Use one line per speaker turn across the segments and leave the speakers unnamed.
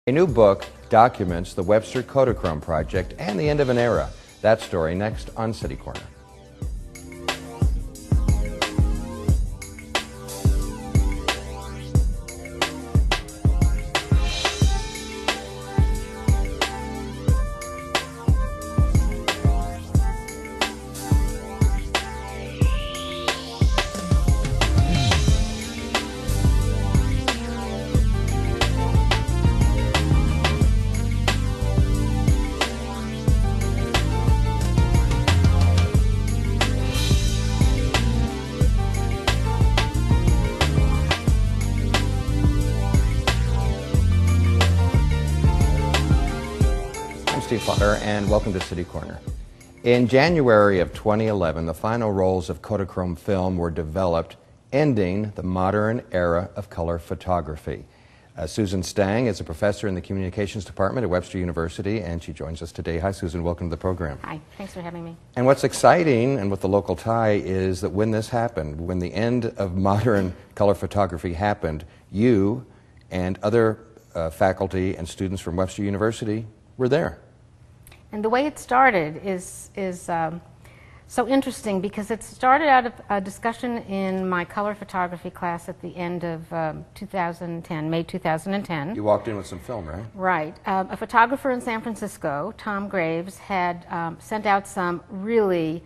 A new book documents the Webster Kodachrome project and the end of an era. That story next on City Corner. And welcome to City Corner. In January of 2011, the final rolls of Kodachrome film were developed, ending the modern era of color photography. Susan Stang is a professor in the Communications Department at Webster University, and she joins us today. Hi, Susan. Welcome to the program.
Hi. Thanks for having me.
And what's exciting, and with the local tie, is that when this happened, when the end of modern color photography happened, you and other faculty and students from Webster University were there.
And the way it started is so interesting because it started out of a discussion in my color photography class at the end of 2010, May 2010.
You walked in with some film, right?
Right. A photographer in San Francisco, Tom Graves, had sent out some really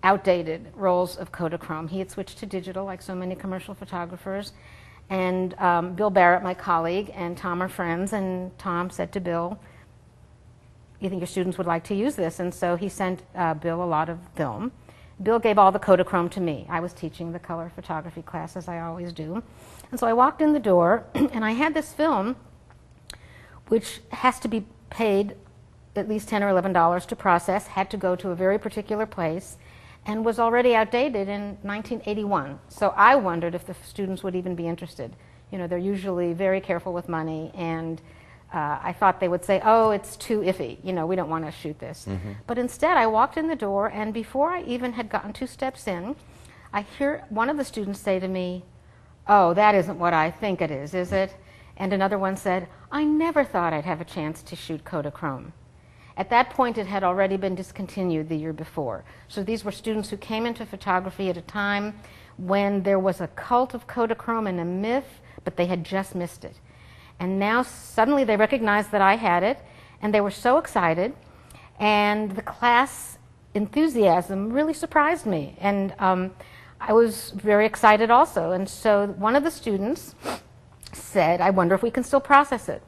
outdated rolls of Kodachrome. He had switched to digital like so many commercial photographers. And Bill Barrett, my colleague, and Tom are friends, and Tom said to Bill, "You think your students would like to use this?" And so he sent Bill a lot of film. Bill gave all the Kodachrome to me. I was teaching the color photography class, as I always do. And so I walked in the door, and I had this film, which has to be paid at least $10 or $11 to process, had to go to a very particular place, and was already outdated in 1981. So I wondered if the students would even be interested. You know, they're usually very careful with money, and I thought they would say, "Oh, it's too iffy, you know, we don't want to shoot this." But instead, I walked in the door, and before I even had gotten 2 steps in, I hear one of the students say to me, "Oh, that isn't what I think it is it?" And another one said, "I never thought I'd have a chance to shoot Kodachrome." At that point, it had already been discontinued the year before. So these were students who came into photography at a time when there was a cult of Kodachrome and a myth, but they had just missed it. And now suddenly they recognized that I had it, and they were so excited, and the class enthusiasm really surprised me. And I was very excited also. And so one of the students said, "I wonder if we can still process it."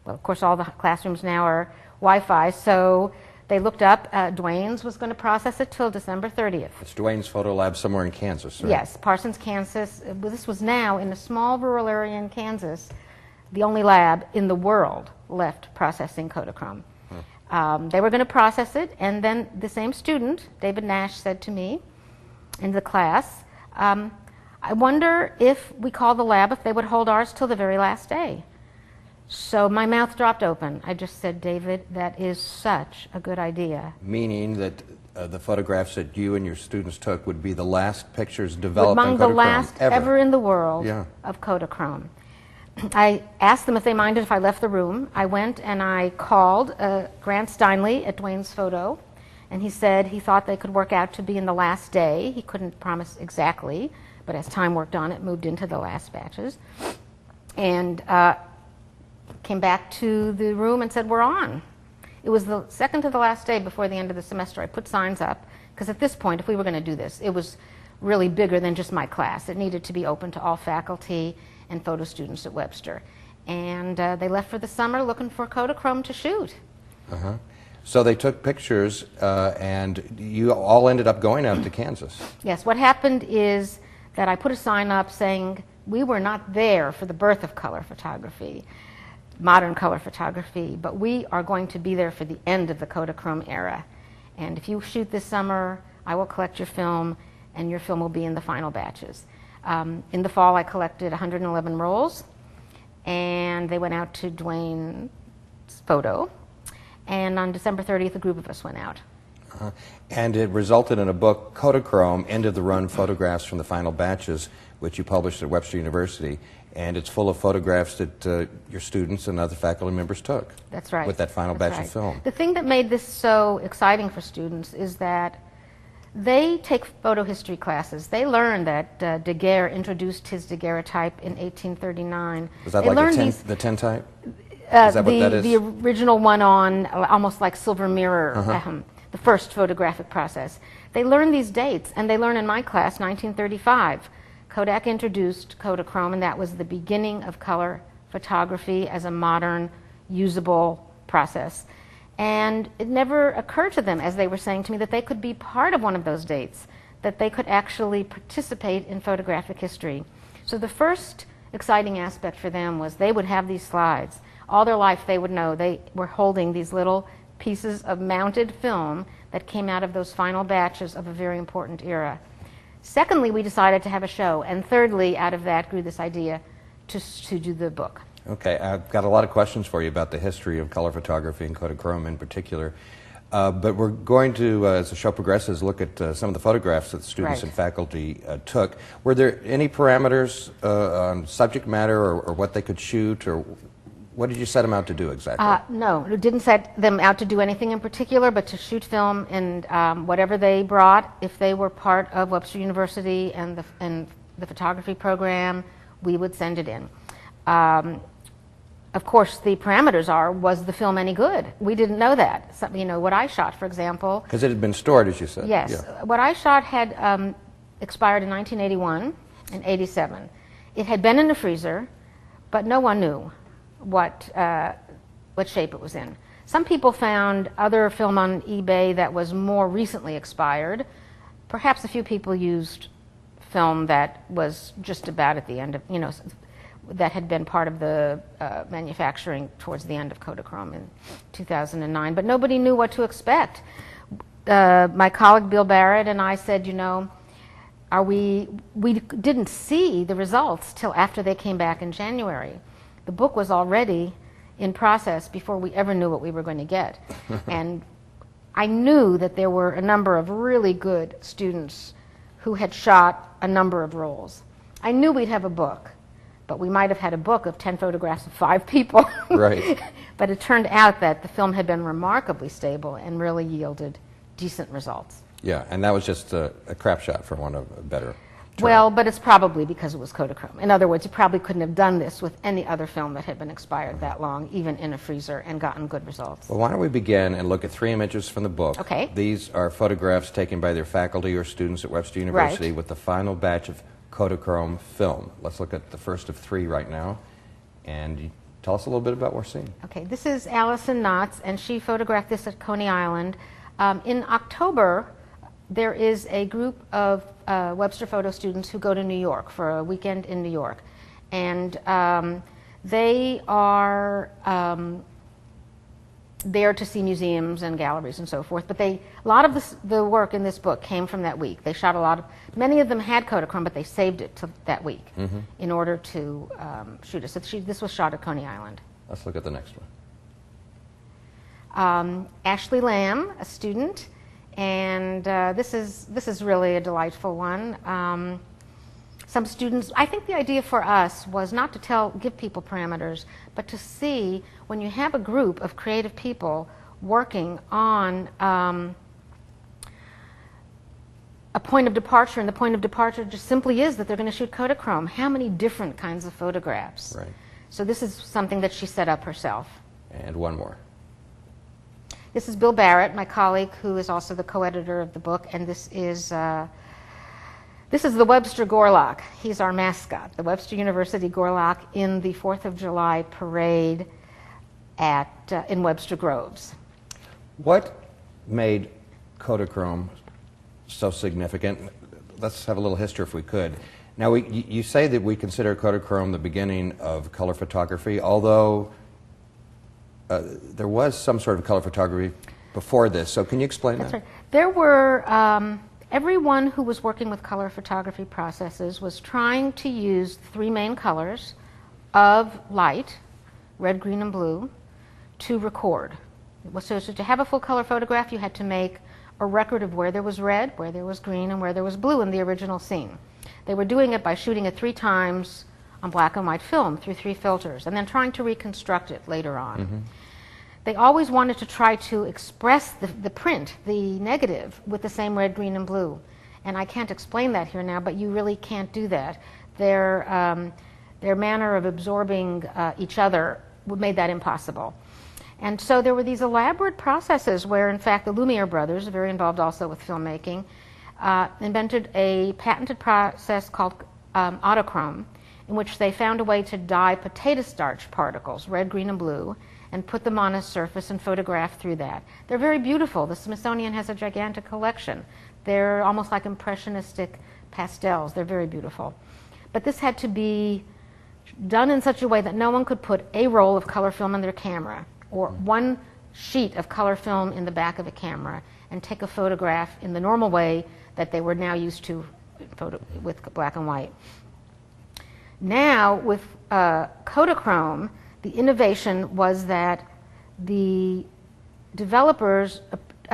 Well, of course, all the classrooms now are Wi-Fi, so they looked up. Dwayne's was going to process it till December 30th.
It's Dwayne's Photo Lab somewhere in Kansas, right?
Yes, Parsons, Kansas. This was now in a small rural area in Kansas, the only lab in the world left processing Kodachrome. They were going to process it, and then the same student, David Nash, said to me in the class, "I wonder if we call the lab if they would hold ours till the very last day." So my mouth dropped open. I just said, "David, that is such a good idea."
Meaning that the photographs that you and your students took would be the last pictures developed
among
on
the
Kodachrome
last ever in the world
Yeah.
of Kodachrome. I asked them if they minded if I left the room. I went and I called Grant Steinley at Dwayne's Photo, and he said he thought they could work out to be in the last day. He couldn't promise exactly, but as time worked on, it moved into the last batches. And came back to the room and said, "We're on." It was the second to the last day before the end of the semester. I put signs up, because at this point, if we were going to do this, it was really bigger than just my class. It needed to be open to all faculty and photo students at Webster. And they left for the summer looking for Kodachrome to shoot.
So they took pictures, and you all ended up going out to Kansas.
Yes, what happened is that I put a sign up saying we were not there for the birth of color photography, modern color photography, but we are going to be there for the end of the Kodachrome era. And if you shoot this summer, I will collect your film, and your film will be in the final batches. In the fall, I collected 111 rolls, and they went out to Dwayne's Photo. And on December 30th, a group of us went out.
And it resulted in a book, Kodachrome, End of the Run Photographs from the Final Batches, which you published at Webster University. and it's full of photographs that your students and other faculty members took.
That's right.
With that final batch of film.
The thing that made this so exciting for students is that they take photo history classes. They learn that Daguerre introduced his daguerreotype in 1839.
Is that
they
like the tintype? Is that what that is?
The original one on almost like silver mirror, the first photographic process. They learn these dates, and they learn in my class 1935. Kodak introduced Kodachrome, and that was the beginning of color photography as a modern, usable process. And it never occurred to them, as they were saying to me, that they could be part of one of those dates, that they could actually participate in photographic history. So the first exciting aspect for them was they would have these slides. All their life they would know they were holding these little pieces of mounted film that came out of those final batches of a very important era. Secondly, we decided to have a show, and thirdly, out of that grew this idea to do the book.
Okay, I've got a lot of questions for you about the history of color photography and Kodachrome in particular, but we're going to, as the show progresses, look at some of the photographs that the students and faculty took. Were there any parameters on subject matter or what they could shoot, or what did you set them out to do exactly?
No, we didn't set them out to do anything in particular, but to shoot film and whatever they brought. If they were part of Webster University and the photography program, we would send it in. Of course, the parameters are, was the film any good? We didn't know that. So, you know, what I shot, for example...
Because it had been stored, as you said.
Yes. Yeah. What I shot had expired in 1981 and 87. It had been in the freezer, but no one knew what shape it was in. Some people found other film on eBay that was more recently expired. Perhaps a few people used film that was just about at the end of, you know, that had been part of the manufacturing towards the end of Kodachrome in 2009, but nobody knew what to expect. My colleague Bill Barrett and I said, you know, we didn't see the results till after they came back in January. The book was already in process before we ever knew what we were going to get. And I knew that there were a number of really good students who had shot a number of rolls. I knew we'd have a book, but we might have had a book of 10 photographs of 5 people.
Right.
But it turned out that the film had been remarkably stable and really yielded decent results.
Yeah, and that was just a crap shot, for want of a better term.
Well, but it's probably because it was Kodachrome. In other words, you probably couldn't have done this with any other film that had been expired that long, even in a freezer, and gotten good results.
Well, why don't we begin and look at 3 images from the book.
Okay.
These are photographs taken by their faculty or students at Webster University with the final batch of Kodachrome film. Let's look at the first of 3 right now, and tell us a little bit about what we're seeing.
Okay, this is Allison Knotts, and she photographed this at Coney Island. In October, there is a group of Webster Photo students who go to New York for a weekend in New York, and they are there to see museums and galleries and so forth. But a lot of the work in this book came from that week. They shot many of them had Kodachrome, but they saved it to that week in order to shoot it. So this was shot at Coney Island.
Let's look at the next
one. Ashley Lamb, a student, and this is really a delightful one. Some students, I think the idea for us was not to give people parameters, but to see when you have a group of creative people working on a point of departure, and the point of departure just simply is that they're going to shoot Kodachrome. How many different kinds of photographs?
Right.
So this is something that she set up herself.
And one more.
This is Bill Barrett, my colleague, who is also the co-editor of the book, and this is the Webster Gorlock. He's our mascot, the Webster University Gorlock in the 4th of July parade in Webster Groves.
What made Kodachrome so significant? Let's have a little history if we could. Now, you say that we consider Kodachrome the beginning of color photography, although there was some sort of color photography before this. So can you explain that?
That's right. There were... everyone who was working with color photography processes was trying to use 3 main colors of light, red, green, and blue, to record. So to have a full color photograph, you had to make a record of where there was red, where there was green, and where there was blue in the original scene. They were doing it by shooting it 3 times on black and white film through 3 filters, and then trying to reconstruct it later on. They always wanted to try to express the print, the negative, with the same red, green, and blue. And I can't explain that here now, but you really can't do that. Their manner of absorbing each other made that impossible. And so there were these elaborate processes where, in fact, the Lumiere brothers, very involved also with filmmaking, invented a patented process called Kodachrome, in which they found a way to dye potato starch particles, red, green, and blue, and put them on a surface and photograph through that. They're very beautiful. The Smithsonian has a gigantic collection. They're almost like impressionistic pastels. They're very beautiful. But this had to be done in such a way that no one could put a roll of color film in their camera or one sheet of color film in the back of a camera and take a photograph in the normal way that they were now used to with black and white. Now, with Kodachrome, the innovation was that the developers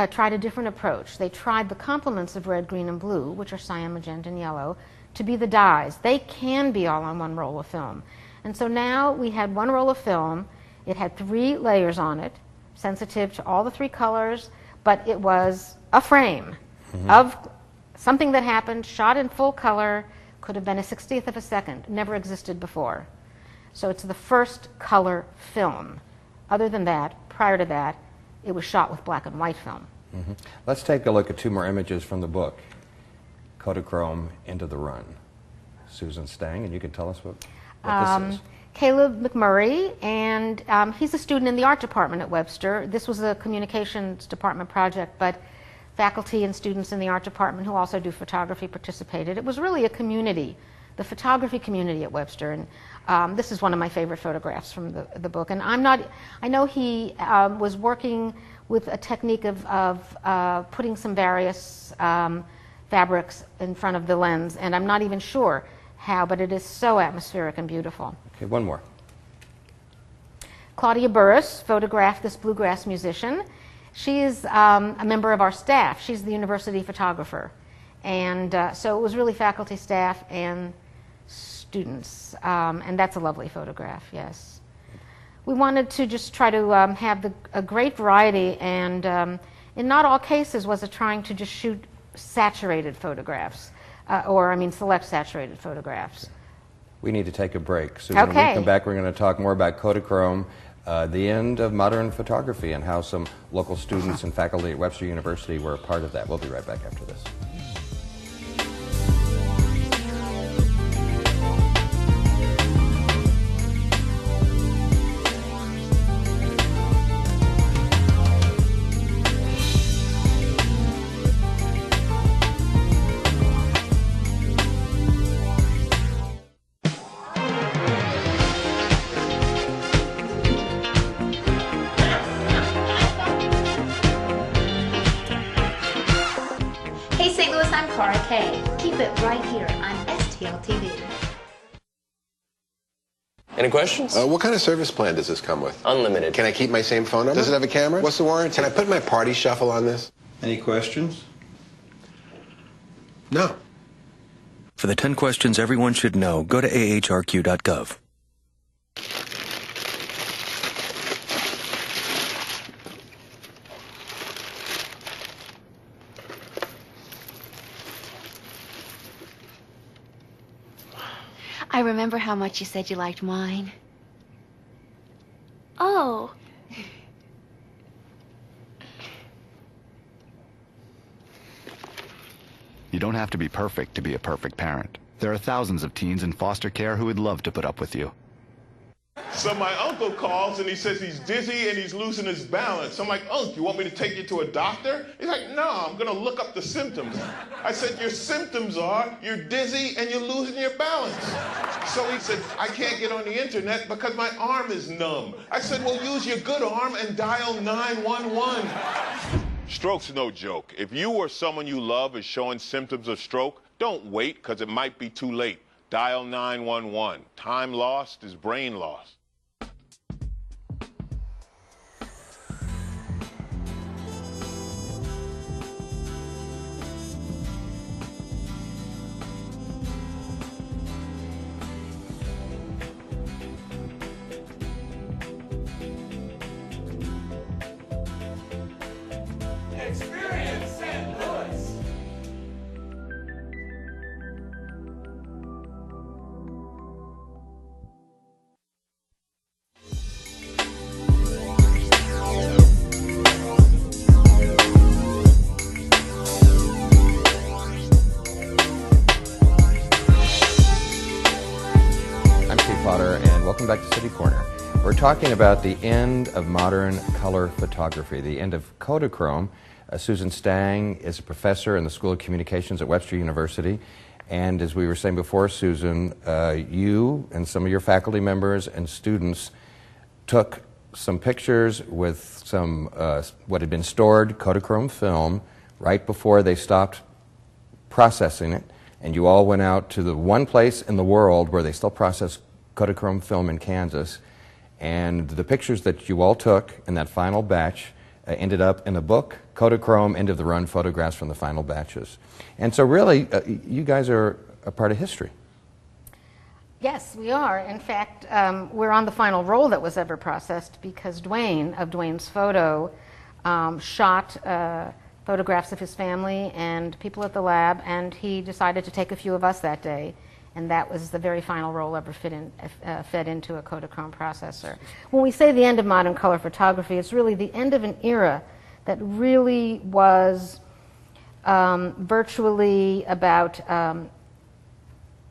tried a different approach. They tried the complements of red, green, and blue, which are cyan, magenta, and yellow, to be the dyes. They can be all on one roll of film. And so now we had one roll of film. It had 3 layers on it, sensitive to all the 3 colors, but it was a frame of something that happened, shot in full color, could have been a 60th of a second, never existed before. So it's the first color film. Other than that, prior to that, it was shot with black and white film.
Let's take a look at 2 more images from the book, Kodachrome, Into the Run. Susan Stang, and you can tell us what this is.
Caleb McMurray, and he's a student in the art department at Webster. This was a communications department project, but faculty and students in the art department who also do photography participated. It was really a community, the photography community at Webster, and this is one of my favorite photographs from the book. And I know he was working with a technique of putting some various fabrics in front of the lens, and I'm not even sure how, but it is so atmospheric and beautiful.
Okay, one more.
Claudia Burris photographed this bluegrass musician. She is a member of our staff. She's the university photographer. And so it was really faculty, staff, and students. And that's a lovely photograph, yes. We wanted to just try to have a great variety, and in not all cases was it trying to just shoot saturated photographs, select saturated photographs.
We need to take a break. Susan, when we come back, we're going to talk more about Kodachrome, the end of modern photography, and how some local students and faculty at Webster University were a part of that. We'll be right back after this.
Keep it right here on STL TV.
Any questions?
What kind of service plan does this come with?
Unlimited.
Can I keep my same phone number? Does it have a camera? What's the warranty? Can I put my party shuffle on this?
Any questions?
No.
For the 10 questions everyone should know, go to ahrq.gov.
I remember how much you said you liked wine. Oh.
You don't have to be perfect to be a perfect parent. There are thousands of teens in foster care who would love to put up with you.
So my uncle calls and he says he's dizzy and he's losing his balance. I'm like, Unc, you want me to take you to a doctor? He's like, no, I'm going to look up the symptoms. I said, your symptoms are you're dizzy and you're losing your balance. So he said, I can't get on the internet because my arm is numb. I said, well, use your good arm and dial 911. Stroke's no joke. If you or someone you love is showing symptoms of stroke, don't wait because it might be too late. Dial 911. Time lost is brain lost.
Experience St. Louis.
I'm Steve Potter, and welcome back to City Corner. We're talking about the end of modern color photography, the end of Kodachrome. Susan Stang is a professor in the School of Communications at Webster University. And as we were saying before, Susan, you and some of your faculty members and students took some pictures with some what had been stored Kodachrome film right before they stopped processing it. And you all went out to the one place in the world where they still process Kodachrome film in Kansas. And the pictures that you all took in that final batch ended up in a book, Kodachrome End of the Run Photographs from the Final Batches. And so really, you guys are a part of history.
Yes, we are. In fact, we're on the final roll that was ever processed because Dwayne, of Dwayne's Photo, shot photographs of his family and people at the lab, and he decided to take a few of us that day. And that was the very final roll ever fed into a Kodachrome processor. When we say the end of modern color photography, it's really the end of an era that really was virtually about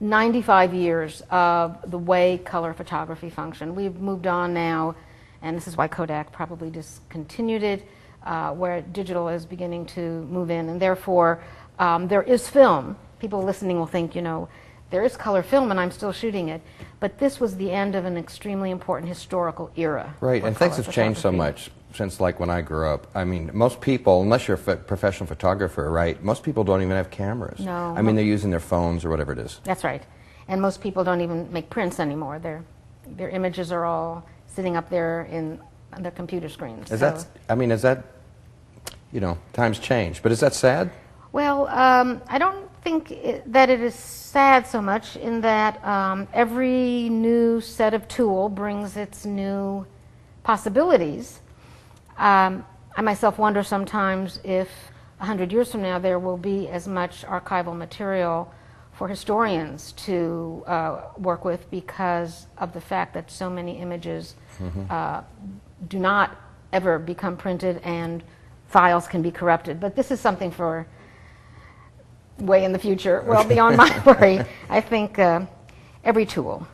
95 years of the way color photography functioned. We've moved on now, and this is why Kodak probably discontinued it, where digital is beginning to move in, and therefore there is film. People listening will think, you know, there is color film and I'm still shooting it, but this was the end of an extremely important historical era.
Right, and things have changed so much since like when I grew up. I mean, most people, unless you're a professional photographer, right, most people don't even have cameras.
No.
I mean, they're using their phones or whatever it is.
That's right. And most people don't even make prints anymore. Their images are all sitting up there on their computer screens.
Is that, you know, times change, but is that sad?
Well, I don't think that it is sad so much in that every new set of tool brings its new possibilities. I myself wonder sometimes if 100 years from now there will be as much archival material for historians to work with because of the fact that so many images do not ever become printed and files can be corrupted. But this is something for way in the future, well beyond my worry. I think every tool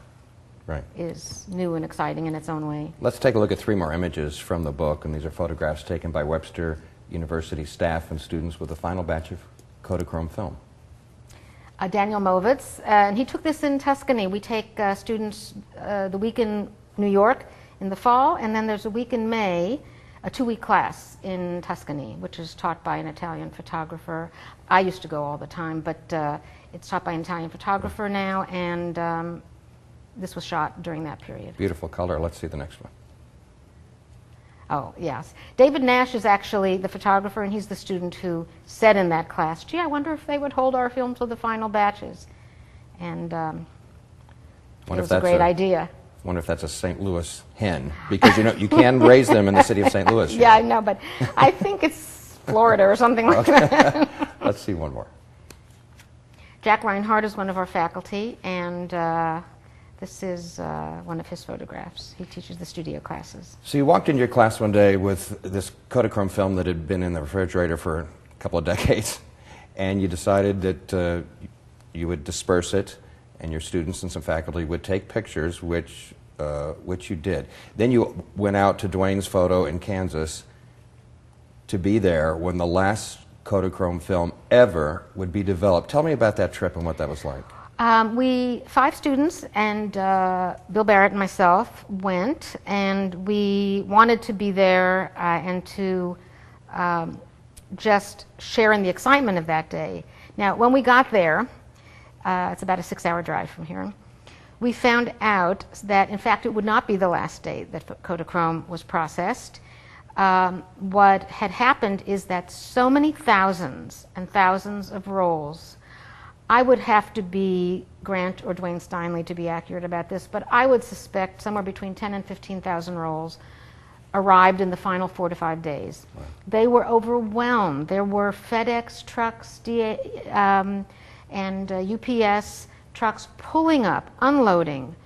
is new and exciting in its own way.
Let's take a look at 3 more images from the book, and these are photographs taken by Webster University staff and students with the final batch of Kodachrome film.
Daniel Movitz, and he took this in Tuscany. We take students the week in New York in the fall, and then there's a week in May, a 2-week class in Tuscany, which is taught by an Italian photographer. I used to go all the time, but it's taught by an Italian photographer now, and this was shot during that period.
Beautiful color. Let's see the next one.
Oh, yes. David Nash is actually the photographer, and he's the student who said in that class, gee, I wonder if they would hold our film to the final batches. And it was a great idea.
I wonder if that's a St. Louis hen, because you know you can raise them in the city of St. Louis.
Yeah, I know, but I think it's Florida or something like that.
Let's see one more.
Jack Reinhardt is one of our faculty, and this is one of his photographs. He teaches the studio classes.
So you walked into your class one day with this Kodachrome film that had been in the refrigerator for a couple of decades, and you decided that you would disperse it, and your students and some faculty would take pictures, which you did. Then you went out to Dwayne's Photo in Kansas to be there when the last Kodachrome film ever would be developed. Tell me about that trip and what that was like.
5 students and Bill Barrett and myself went, and we wanted to be there and to just share in the excitement of that day. Now, when we got there, it's about a 6-hour drive from here, we found out that, in fact, it would not be the last day that Kodachrome was processed. What had happened is that so many thousands and thousands of rolls, I would have to be Grant or Dwayne Steinley to be accurate about this, but I would suspect somewhere between 10 and 15,000 rolls arrived in the final 4 to 5 days.
Wow.
They were overwhelmed. There were FedEx trucks and UPS trucks pulling up, unloading.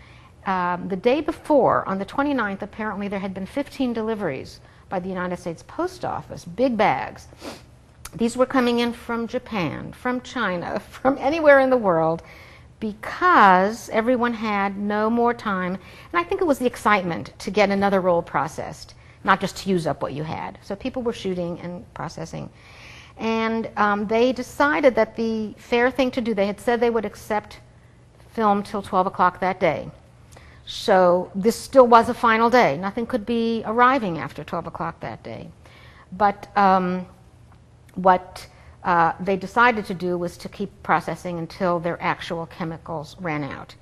The day before, on the 29th, apparently there had been 15 deliveries by the United States Post Office, big bags. These were coming in from Japan, from China, from anywhere in the world, because everyone had no more time. And I think it was the excitement to get another roll processed, not just to use up what you had. So people were shooting and processing. And they decided that the fair thing to do, they had said they would accept film till 12 o'clock that day. So this still was a final day. Nothing could be arriving after 12 o'clock that day. But what they decided to do was to keep processing until their actual chemicals ran out.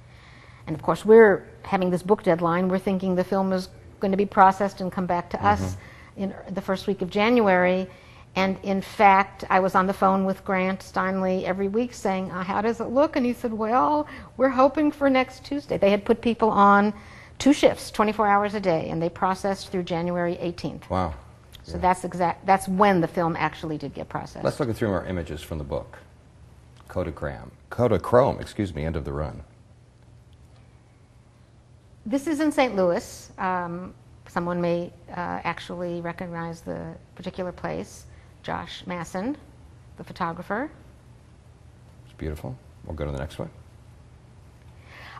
And of course, we're having this book deadline. We're thinking the film is going to be processed and come back to us in the first week of January. And in fact, I was on the phone with Grant Steinley every week saying, how does it look? And he said, well, we're hoping for next Tuesday. They had put people on 2 shifts, 24 hours a day, and they processed through January 18th.
Wow.
So that's when the film actually did get processed.
Let's look at 3 more images from the book. Kodachrome, excuse me, end of the run.
This is in St. Louis. Someone may actually recognize the particular place. Josh Masson, the photographer.
It's beautiful. We'll go to the next one.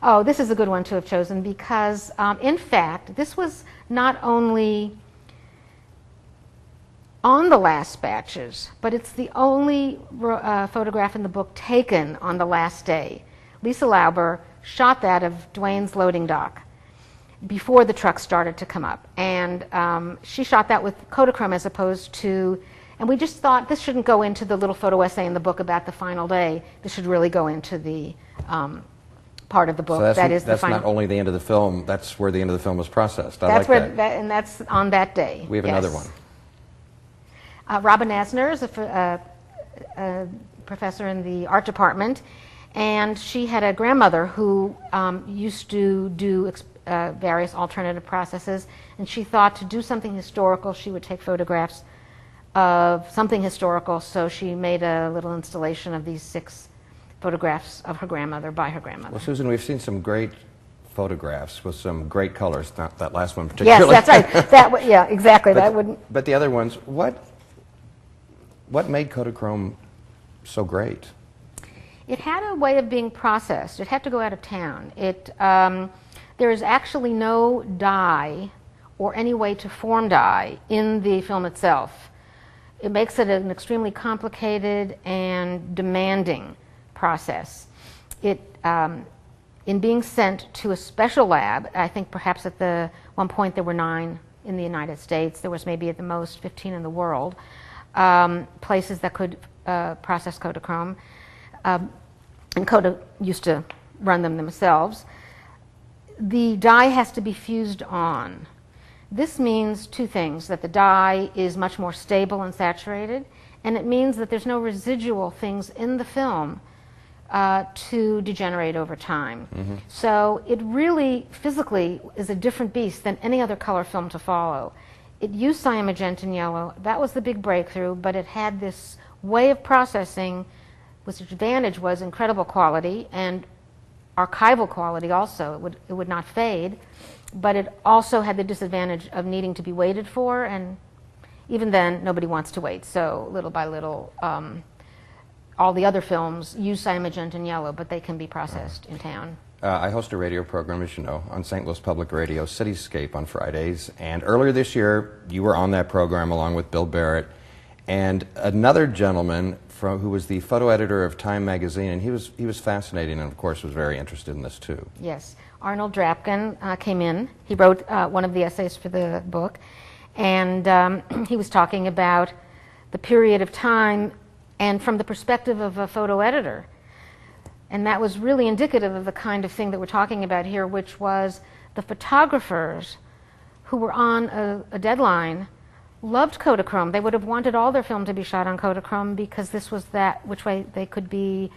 Oh, this is a good one to have chosen because, in fact, this was not only on the last batches, but it's the only photograph in the book taken on the last day. Lisa Lauber shot that of Dwayne's loading dock before the truck started to come up. And she shot that with Kodachrome as opposed to, and we just thought this shouldn't go into the little photo essay in the book about the final day. This should really go into the part of the book.
So
that is
that's
the final.
not only the end of the film, that's where the end of the film was processed.
That's where and that's on that day.
We have another one.
Robin Asner is a professor in the art department, and she had a grandmother who used to do various alternative processes, and she thought to do something historical, she would take photographs of something historical, so she made a little installation of these 6 photographs of her grandmother by her grandmother.
Well, Susan, we've seen some great photographs with some great colors, not that last one particularly.
Yes, that's right. Yeah, exactly.
But the other ones, what made Kodachrome so great?
It had a way of being processed. It had to go out of town. There is actually no dye or any way to form dye in the film itself. It makes it an extremely complicated and demanding process. In being sent to a special lab, I think perhaps at one point there were 9 in the United States. There was maybe at the most 15 in the world. Places that could process Kodachrome. And Kodak used to run them themselves. The dye has to be fused on. This means 2 things, that the dye is much more stable and saturated, and it means that there's no residual things in the film to degenerate over time. So it really, physically, is a different beast than any other color film to follow. It used cyan, magenta, and yellow. That was the big breakthrough, but it had this way of processing, which advantage was incredible quality and archival quality also. It would not fade, but it also had the disadvantage of needing to be waited for, and even then, nobody wants to wait. So little by little, all the other films use cyan, magenta, and yellow, but they can be processed in town.
I host a radio program, as you know, on St. Louis Public Radio, Cityscape, on Fridays. And earlier this year, you were on that program along with Bill Barrett and another gentleman who was the photo editor of Time magazine, and he was fascinating and, of course, was very interested in this, too.
Yes. Arnold Drapkin came in. He wrote one of the essays for the book, and he was talking about the period of time and from the perspective of a photo editor. And that was really indicative of the kind of thing that we're talking about here, which was the photographers who were on a deadline loved Kodachrome. They would have wanted all their film to be shot on Kodachrome because this was that which way they could be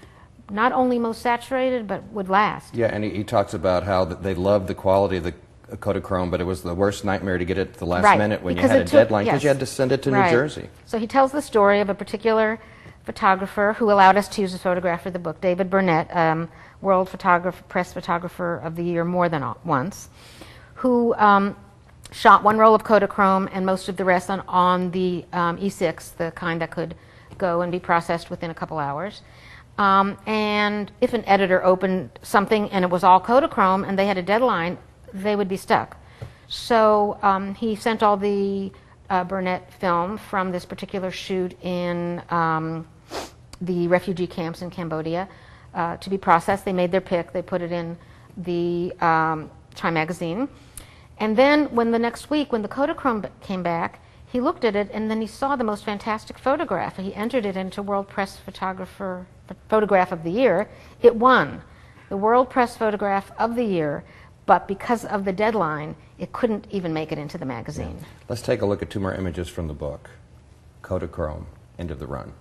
not only most saturated, but would last.
Yeah, and he talks about how they loved the quality of Kodachrome, but it was the worst nightmare to get it at the last
Right,
minute when you
because
had a
it took-
deadline because
yes.
you had to send it to New
Right.
Jersey.
So he tells the story of a particular photographer who allowed us to use his photograph for the book, David Burnett, World Press Photographer of the Year more than once, who shot one roll of Kodachrome and most of the rest on the E6, the kind that could go and be processed within a couple hours. And if an editor opened something and it was all Kodachrome and they had a deadline, they would be stuck. So he sent all the Burnett film from this particular shoot in the refugee camps in Cambodia to be processed. They made their pick. They put it in the Time magazine. And then when the next week, when the Kodachrome came back, he looked at it and then he saw the most fantastic photograph. He entered it into World Press Photograph of the Year. It won the World Press Photograph of the Year, but because of the deadline, it couldn't even make it into the magazine.
Yeah. Let's take a look at two more images from the book. Kodachrome, End of the Run.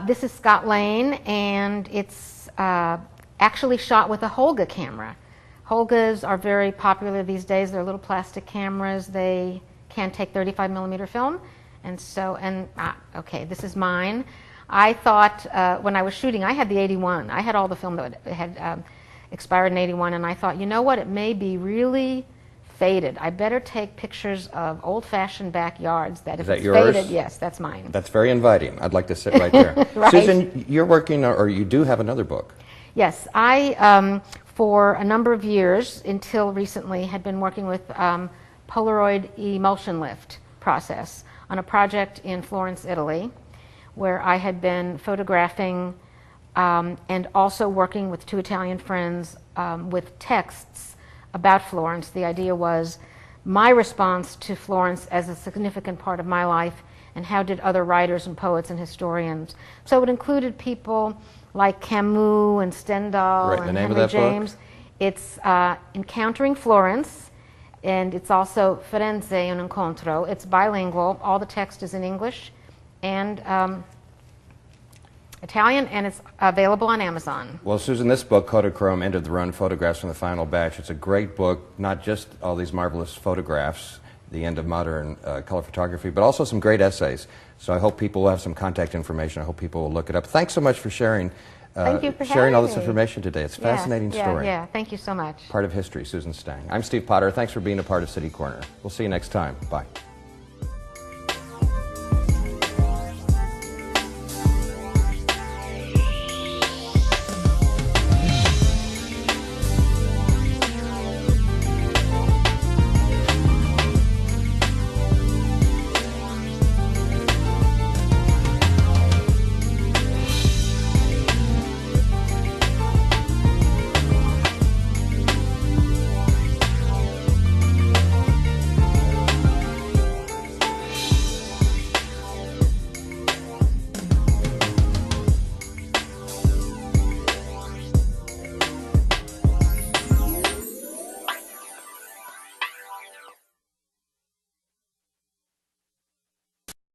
This is Scott Lane, and it's actually shot with a Holga camera. Holgas are very popular these days. They're little plastic cameras. They can take 35 millimeter film. And so, okay, this is mine. I thought when I was shooting, I had the 81. I had all the film that had expired in 81, and I thought, you know what, it may be really faded. I better take pictures of old-fashioned backyards that if it's faded, yes, that's mine.
That's very inviting. I'd like to sit right there.
Right.
Susan, you're working, or you do have another book.
Yes, I, for a number of years, until recently, had been working with Polaroid emulsion lift process on a project in Florence, Italy, where I had been photographing and also working with two Italian friends with texts about Florence. The idea was my response to Florence as a significant part of my life, and how did other writers and poets and historians. So it included people like Camus and Stendhal
Right,
and
the name
Henry
of that
James.
book?
It's Encountering Florence, and it's also Firenze un incontro. It's bilingual. All the text is in English and Italian, and it's available on Amazon.
Well, Susan, this book, Kodachrome, End of the Run, Photographs from the Final Batch, it's a great book, not just all these marvelous photographs, the end of modern color photography, but also some great essays. So I hope people will have some contact information. I hope people will look it up. Thanks so much for sharing
Thank you for
sharing all this
having me.
information today. It's a fascinating story.
Yeah, thank you so much.
Part of history, Susan Stang. I'm Steve Potter. Thanks for being a part of City Corner. We'll see you next time. Bye.